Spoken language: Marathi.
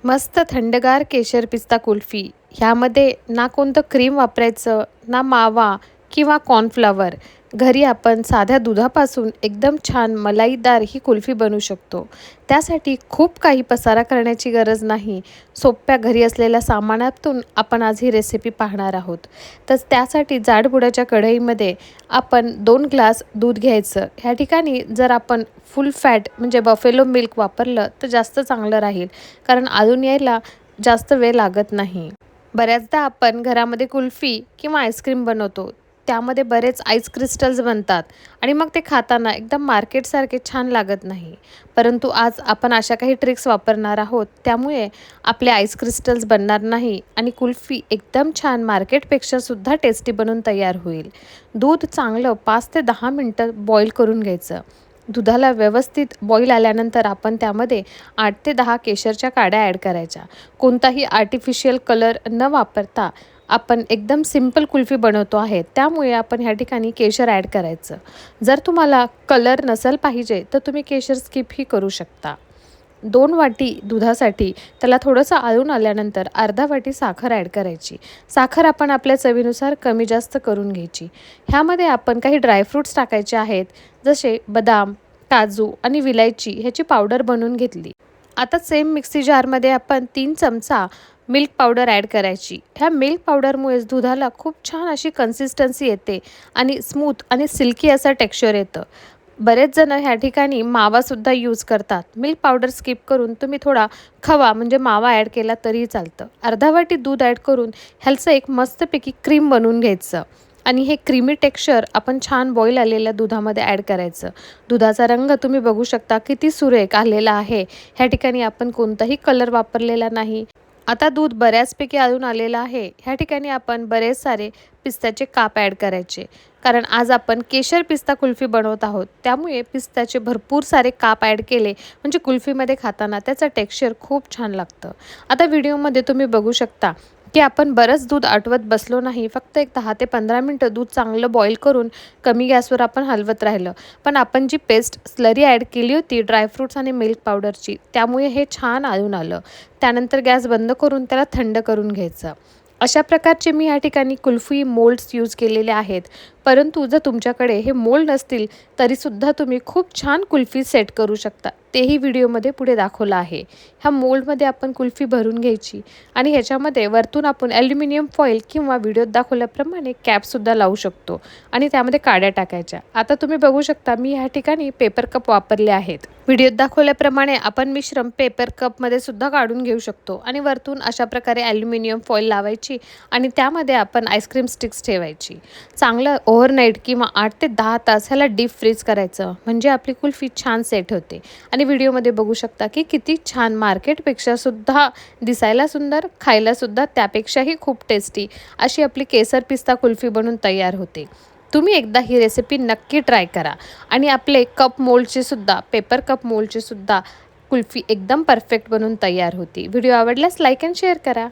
मस्त थंडगार केशर पिस्ता कुल्फी. ह्यामध्ये ना कोणतं क्रीम वापरायचं, ना मावा किंवा कॉर्नफ्लॉवर. घरी आपण साध्या दुधापासून एकदम छान मलाईदार ही कुल्फी बनवू शकतो. त्यासाठी खूप काही पसारा करण्याची गरज नाही. सोप्या घरी असलेल्या सामानातून आपण आज ही रेसिपी पाहणार आहोत. तर त्यासाठी जाडबुडाच्या कढईमध्ये आपण 2 ग्लास दूध घ्यायचं. ह्या ठिकाणी जर आपण फुल फॅट म्हणजे बफेलो मिल्क वापरलं तर जास्त चांगलं राहील. कारण आळून यायला जास्त वेळ लागत नाही. बऱ्याचदा आपण घरामध्ये कुल्फी किंवा आईस्क्रीम बनवतो. त्यामध्ये बरेच आईस क्रिस्टल्स बनतात आणि मग ते खाताना एकदम मार्केटसारखे छान लागत नाही. परंतु आज आपण अशा काही ट्रिक्स वापरणार आहोत. त्यामुळे आपले आईस क्रिस्टल्स बनणार नाही आणि कुल्फी एकदम छान मार्केटपेक्षा सुद्धा टेस्टी बनून तयार होईल. दूध चांगलं 5 ते 10 मिनटं बॉईल करून घ्यायचं. दुधाला व्यवस्थित बॉईल आल्यानंतर आपण त्यामध्ये 8 ते 10 केशरच्या काड्या ॲड करायच्या. कोणताही आर्टिफिशियल कलर न वापरता आपण एकदम सिंपल कुल्फी बनवतो आहे, त्यामुळे आपण ह्या ठिकाणी केशर ॲड करायचं. जर तुम्हाला कलर नसेल पाहिजे तर तुम्ही केशर स्किपही करू शकता. 2 वाटी दुधासाठी त्याला थोडंसं आळून आल्यानंतर अर्धा वाटी साखर ॲड करायची. साखर आपण आपल्या चवीनुसार कमी जास्त करून घ्यायची. ह्यामध्ये आपण काही ड्रायफ्रूट्स टाकायचे आहेत, जसे बदाम, काजू आणि विलायची ह्याची पावडर बनवून घेतली. आता सेम मिक्सी जारमध्ये आपण 3 चमचा मिल्क पावडर ॲड करायची. ह्या मिल्क पावडरमुळेच दुधाला खूप छान अशी कन्सिस्टन्सी येते आणि स्मूथ आणि सिल्की असं टेक्स्चर येतं. बरेच जण ह्या ठिकाणी मावासुद्धा यूज करतात. मिल्क पावडर स्किप करून तुम्ही थोडा खवा म्हणजे मावा ॲड केला तरीही चालतं. अर्धा वाटी दूध ॲड करून ह्याचं एक मस्तपैकी क्रीम बनवून घ्यायचं आणि हे क्रीमी टेक्स्चर आपण छान बॉईल आलेल्या दुधामध्ये ॲड करायचं. दुधाचा रंग तुम्ही बघू शकता किती सुरेख आलेला आहे. ह्या ठिकाणी आपण कोणताही कलर वापरलेला नाही. आता दूध बऱ्याचपैकी आळून आलेलं आहे. ह्या ठिकाणी आपण बरेच सारे पिस्त्याचे काप ॲड करायचे. कारण आज आपण केशर पिस्ता कुल्फी बनवत आहोत. त्यामुळे पिस्त्याचे भरपूर सारे काप ॲड केले म्हणजे कुल्फीमध्ये खाताना त्याचं टेक्स्चर खूप छान लागतं. आता व्हिडिओमध्ये तुम्ही बघू शकता की आपण बरंच दूध आटवत बसलो नाही. फक्त एक 10 ते 15 मिनटं दूध चांगलं बॉईल करून कमी गॅसवर आपण हलवत राहिलं. पण आपण जी पेस्ट स्लरी ॲड केली होती ड्रायफ्रूट्स आणि मिल्क पावडरची, त्यामुळे हे छान आळून आलं. त्यानंतर गॅस बंद करून त्याला थंड करून घ्यायचं. अशा प्रकारचे मी या ठिकाणी कुल्फी मोल्ड्स यूज केलेले आहेत. परंतु जर तुमच्याकडे हे मोल्ड नसतील तरीसुद्धा तुम्ही खूप छान कुल्फी सेट करू शकता. तेही व्हिडिओमध्ये पुढे दाखवलं आहे. ह्या मोल्डमध्ये आपण कुल्फी भरून घ्यायची आणि ह्याच्यामध्ये वरतून आपण ॲल्युमिनियम फॉईल किंवा व्हिडिओत दाखवल्याप्रमाणे कॅपसुद्धा लावू शकतो आणि त्यामध्ये काड्या टाकायच्या. आता तुम्ही बघू शकता मी ह्या ठिकाणी पेपर कप वापरले आहेत. व्हिडिओत दाखवल्याप्रमाणे आपण मिश्रण पेपर कपमध्ये सुद्धा काढून घेऊ शकतो आणि वरतून अशा प्रकारे ॲल्युमिनियम फॉईल लावायची आणि त्यामध्ये आपण आईस्क्रीम स्टिक्स ठेवायची. चांगलं ओव्हरनाईट किंवा 8 ते 10 तास ह्याला डीप फ्रीज करायचं म्हणजे आपली कुल्फी छान सेट होते. आणि व्हिडिओमध्ये बघू शकता की किती छान मार्केटपेक्षा सुद्धा दिसायला सुंदर, खायला सुद्धा त्यापेक्षाही खूप टेस्टी अशी आपली केसर पिस्ता कुल्फी बनून तयार होते. तुम्ही एकदा ही रेसिपी नक्की ट्राय करा आणि आपले कप मोल्डचे सुद्धा पेपर कप मोल्डचे सुद्धा कुल्फी एकदम परफेक्ट बनून तयार होती. व्हिडिओ आवडल्यास लाईक अँड शेअर करा.